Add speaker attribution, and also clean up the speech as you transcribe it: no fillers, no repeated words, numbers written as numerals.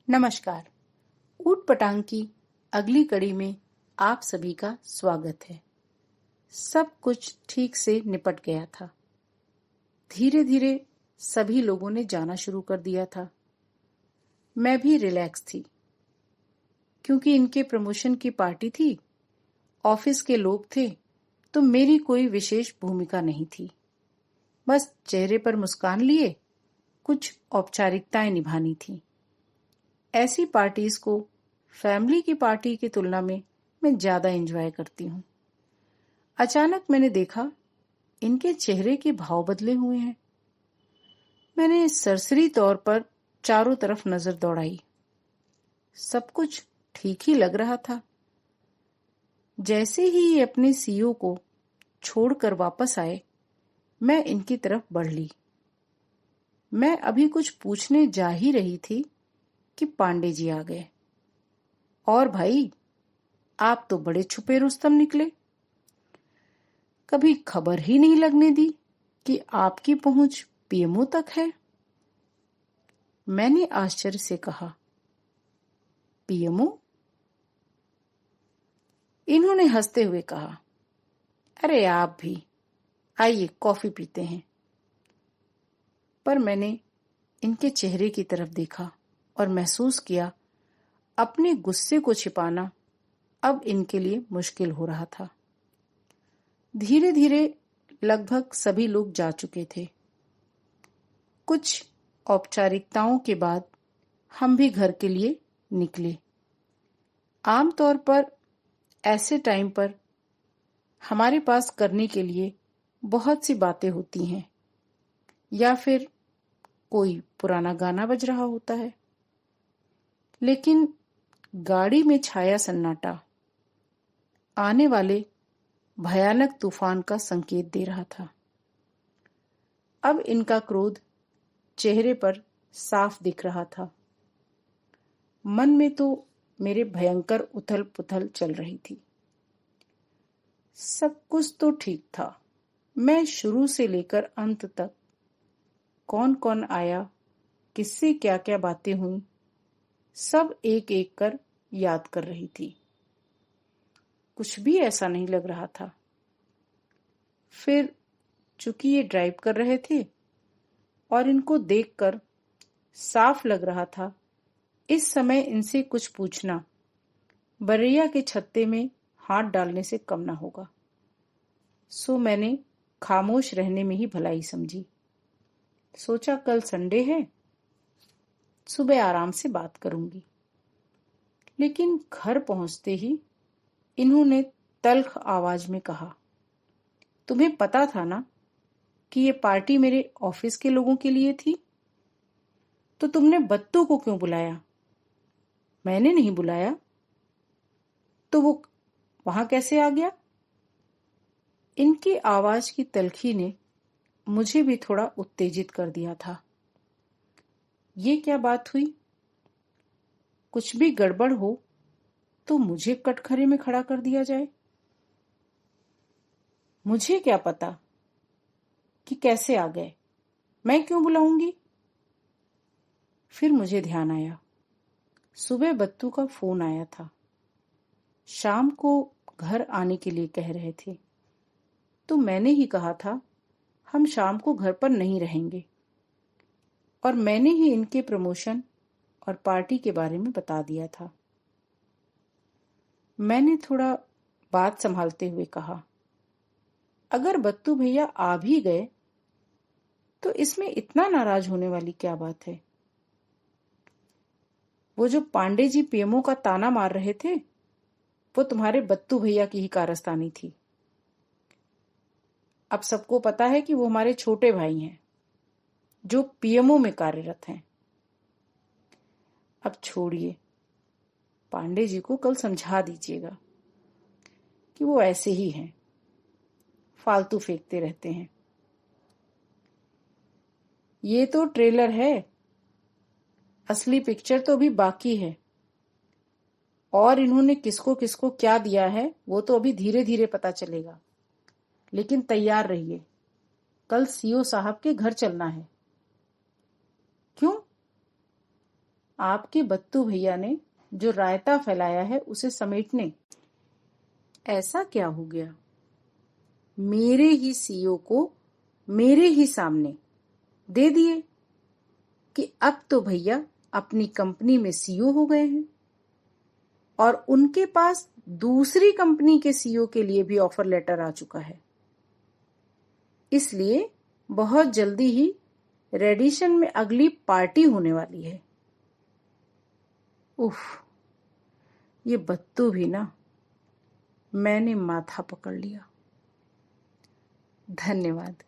Speaker 1: नमस्कार। ऊट पटांग की अगली कड़ी में आप सभी का स्वागत है। सब कुछ ठीक से निपट गया था। धीरे धीरे सभी लोगों ने जाना शुरू कर दिया था। मैं भी रिलैक्स थी क्योंकि इनके प्रमोशन की पार्टी थी, ऑफिस के लोग थे, तो मेरी कोई विशेष भूमिका नहीं थी। बस चेहरे पर मुस्कान लिए कुछ औपचारिकताएं निभानी थी। ऐसी पार्टीज को फैमिली की पार्टी की तुलना में मैं ज्यादा एंजॉय करती हूँ। अचानक मैंने देखा इनके चेहरे के भाव बदले हुए हैं। मैंने सरसरी तौर पर चारों तरफ नजर दौड़ाई। सब कुछ ठीक ही लग रहा था। जैसे ही ये अपने सीईओ को छोड़कर वापस आए, मैं इनकी तरफ बढ़ ली। मैं अभी कुछ पूछने जा ही रही थी कि पांडे जी आ गए। और भाई, आप तो बड़े छुपे रुस्तम निकले। कभी खबर ही नहीं लगने दी कि आपकी पहुंच पीएमओ तक है। मैंने आश्चर्य से कहा, पीएमओ? इन्होंने हंसते हुए कहा, अरे आप भी आइए, कॉफी पीते हैं। पर मैंने इनके चेहरे की तरफ देखा और महसूस किया अपने गुस्से को छिपाना अब इनके लिए मुश्किल हो रहा था। धीरे धीरे लगभग सभी लोग जा चुके थे। कुछ औपचारिकताओं के बाद हम भी घर के लिए निकले। आमतौर पर ऐसे टाइम पर हमारे पास करने के लिए बहुत सी बातें होती हैं, या फिर कोई पुराना गाना बज रहा होता है। लेकिन गाड़ी में छाया सन्नाटा आने वाले भयानक तूफान का संकेत दे रहा था। अब इनका क्रोध चेहरे पर साफ दिख रहा था। मन में तो मेरे भयंकर उथल पुथल चल रही थी। सब कुछ तो ठीक था। मैं शुरू से लेकर अंत तक कौन कौन आया, किससे क्या क्या बातें हुई, सब एक एक कर याद कर रही थी। कुछ भी ऐसा नहीं लग रहा था। फिर चूंकि ये ड्राइव कर रहे थे और इनको देखकर साफ लग रहा था इस समय इनसे कुछ पूछना बरैया के छत्ते में हाथ डालने से कम ना होगा। सो मैंने खामोश रहने में ही भलाई समझी। सोचा कल संडे है, सुबह आराम से बात करूंगी। लेकिन घर पहुंचते ही इन्होंने तल्ख आवाज में कहा, तुम्हें पता था ना कि ये पार्टी मेरे ऑफिस के लोगों के लिए थी, तो तुमने बत्तू को क्यों बुलाया? मैंने नहीं बुलाया। तो वो वहां कैसे आ गया? इनकी आवाज की तल्खी ने मुझे भी थोड़ा उत्तेजित कर दिया था। ये क्या बात हुई? कुछ भी गड़बड़ हो तो मुझे कटघरे में खड़ा कर दिया जाए। मुझे क्या पता कि कैसे आ गए? मैं क्यों बुलाऊंगी? फिर मुझे ध्यान आया, सुबह बत्तू का फोन आया था। शाम को घर आने के लिए कह रहे थे। तो मैंने ही कहा था हम शाम को घर पर नहीं रहेंगे, और मैंने ही इनके प्रमोशन और पार्टी के बारे में बता दिया था। मैंने थोड़ा बात संभालते हुए कहा, अगर बत्तू भैया आ भी गए तो इसमें इतना नाराज होने वाली क्या बात है? वो जो पांडे जी पीएमओ का ताना मार रहे थे, वो तुम्हारे बत्तू भैया की ही कारस्तानी थी। अब सबको पता है कि वो हमारे छोटे भाई हैं जो पीएमओ में कार्यरत हैं। अब छोड़िए, पांडे जी को कल समझा दीजिएगा कि वो ऐसे ही हैं, फालतू फेंकते रहते हैं। ये तो ट्रेलर है, असली पिक्चर तो अभी बाकी है। और इन्होंने किसको किसको क्या दिया है वो तो अभी धीरे धीरे पता चलेगा। लेकिन तैयार रहिए, कल सीईओ साहब के घर चलना है। क्यों? आपके बत्तू भैया ने जो रायता फैलाया है उसे समेटने। ऐसा क्या हो गया? मेरे ही सीईओ को मेरे ही सामने दे दिए कि अब तो भैया अपनी कंपनी में सीईओ हो गए हैं और उनके पास दूसरी कंपनी के सीईओ के लिए भी ऑफर लेटर आ चुका है। इसलिए बहुत जल्दी ही रेडिशन में अगली पार्टी होने वाली है। उफ, ये बत्तू भी ना। मैंने माथा पकड़ लिया। धन्यवाद।